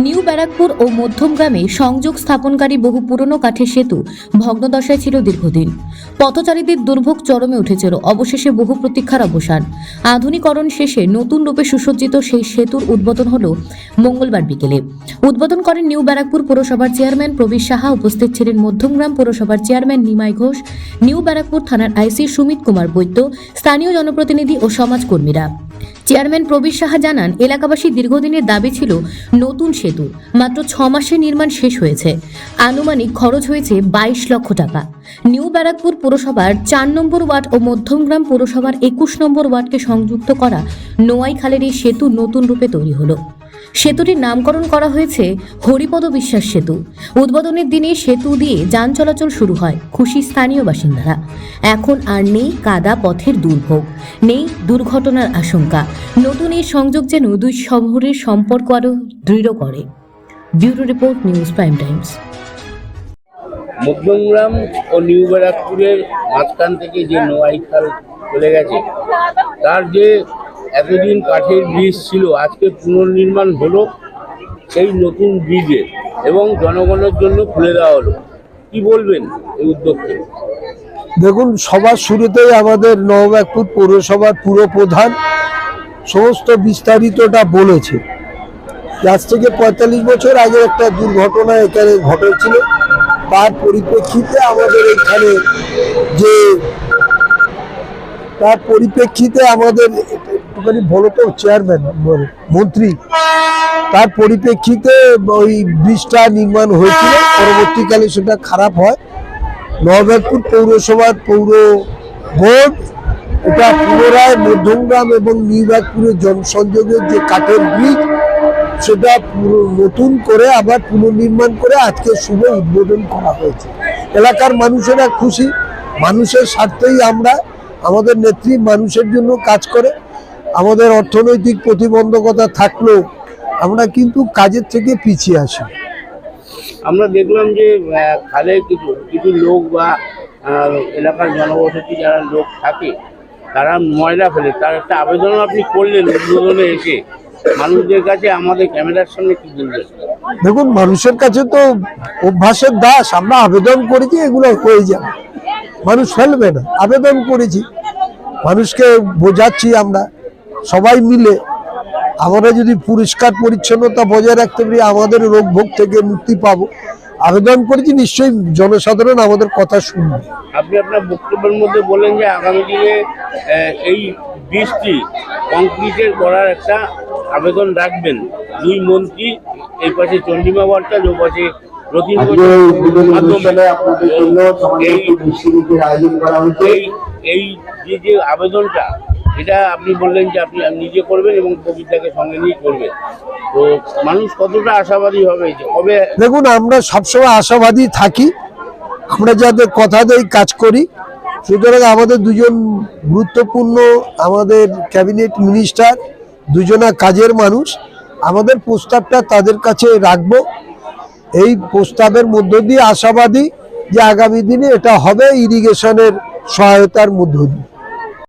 New Barrackpore ও মধ্যমগ্রামে সংযোগ স্থাপনকারী বহু পুরনো কাঠের সেতু ভগ্নদশায় ছিল দীর্ঘদিন। পথচারীদের দুর্ভোগ চরমে উঠেছিল। অবশেষে বহু প্রতীক্ষার অবসান। আধুনিকরণ শেষে নতুন রূপে সুসজ্জিত সেই সেতুর উদ্বোধন হলো মঙ্গলবার বিকেলে। উদ্বোধন করেন নিউ ব্যারাকপুর পৌরসভার চেয়ারম্যান প্রবীর সাহা। উপস্থিত ছিলেন মধ্যমগ্রাম পৌরসভার চেয়ারম্যান নিমাই ঘোষ, নিউ ব্যারাকপুর থানার আইসি সুমিত কুমার বৈদ্য, স্থানীয় জনপ্রতিনিধি ও সমাজকর্মীরা। চেয়ারম্যান প্রবীর সাহা জানান, এলাকাবাসীর দীর্ঘদিনের দাবি ছিল নতুন সেতু। মাত্র 6 মাসে নির্মাণ শেষ হয়েছে। আনুমানিক খরচ হয়েছে 22 লক্ষ টাকা। নিউ ব্যারাকপুর পুরসভার 4 নম্বর ওয়ার্ড ও মধ্যমগ্রাম পুরসভার 21 নম্বর ওয়ার্ডকে সংযুক্ত করা নোয়াই খালের এই সেতু নতুন রূপে তৈরি হলো। সেতুটির নামকরণ করা হয়েছে হরিপদ বিশ্বাস সেতু। উদ্বোধনের দিনে সেতু দিয়ে যান চলাচল শুরু হয়। খুশি স্থানীয় বাসিন্দারা। এখন আর নেই কাদা পথের দুর্ভোগ, নেই দুর্ঘটনার আশঙ্কা। নতুন এই সংযোগ যেন দুই শহরের সম্পর্ক আরও দৃঢ় করে। Bureau report, news prime times. Madhyamgram ও নিউ ব্যারাকপুরের মাঝখান থেকে যে নোয়াই খাল চলে গেছে, তার যে এতদিন কাঠের ব্রিজ ছিল, আজকে পুনর্নির্মাণ হলো সেই নতুন ব্রিজে এবং জনগণের জন্য খুলে দেওয়া হলো। কি বলবেন এই উদ্যোগকে? দেখুন, সবার শুরুতেই আমাদের নবব্যারাকপুর পৌরসভার পুরপ্রধান সমস্ত বিস্তারিতটা বলেছে। আজ থেকে 45 বছর আগে একটা দুর্ঘটনা এখানে ঘটেছিল। তার পরিপ্রেক্ষিতে আমাদের এখানে একটুখানি বলো তো চেয়ারম্যান, মন্ত্রী, তার পরিপ্রেক্ষিতে ওই ব্রিজটা নির্মাণ হয়েছিল। পরবর্তীকালে সেটা খারাপ হয়। নবব্যারাকপুর পৌরসভার পৌর বোর্ড এটা পুনরায় মধ্যমগ্রাম এবং নিউ ব্যারাকপুরের জনসংযোগের যে কাঠের ব্রিজ, সেটা নতুন করে আবার পুনর্নির্মাণ করে আজকে শুভ উদ্বোধন করা হয়েছে। এলাকার মানুষেরা খুশি। মানুষের স্বার্থেই আমাদের নেত্রী মানুষের জন্য কাজ করে। আমাদের অর্থনৈতিক প্রতিবন্ধকতা থাকলেও আমরা কিন্তু কাজের থেকে পিছিয়ে আসি। আমরা দেখলাম যে খালে কিছু লোক বা এলাকার জনবসতি যারা লোক থাকে, তারা ময়লা ফেলে। তার একটা আবেদন আপনি করলেন উদ্বোধনে এসে মানুষদের কাছে। আমাদের ক্যামেরার সামনে কি বলবেন? দেখুন, মানুষের কাছে তো অভ্যাসের দাস। আমরা আবেদন করেছি, এগুলো হয়ে যাবে, মানুষ ফেলবে না। আবেদন করেছি, মানুষকে বোঝাচ্ছি আমরা সবাই মিলে। আমরা যদি পরিষ্কার পরিচ্ছন্নতা বজায় রাখতে পারি, আমাদের রোগ ভোগ থেকে মুক্তি পাবো। আবেদন করেছি, নিশ্চয়ই জনসাধারণ আমাদের কথা শুনবে। আপনি আপনার বক্তব্যের মধ্যে বলেন যে আগামী দিনে এই ব্রিজটি কংক্রিটের করার একটা আবেদন রাখবেন। দুই মন্ত্রী, এই পাশে চন্ডিমা ভট্টাচার্য, ও পাশে রতিন এই যে আবেদনটা, এটা আপনি বললেন যে আপনি নিজে করবেন এবং কবিতাকে সঙ্গে নিয়ে করবেন। তো মানুষ কতটা আশাবাদী হবে যে কবে? দেখুন, আমরা সবসময় আশাবাদী থাকি। আমরা যাদের কথা দেই কাজ করি। সুতরাং আমাদের দুজন গুরুত্বপূর্ণ আমাদের ক্যাবিনেট মিনিস্টার, দুজনা কাজের মানুষ। আমাদের প্রস্তাবটা তাদের কাছে রাখবো। এই প্রস্তাবের মধ্য দিয়ে আশাবাদী যে আগামী দিনে এটা হবে ইরিগেশনের সহায়তার মধ্য দিয়ে।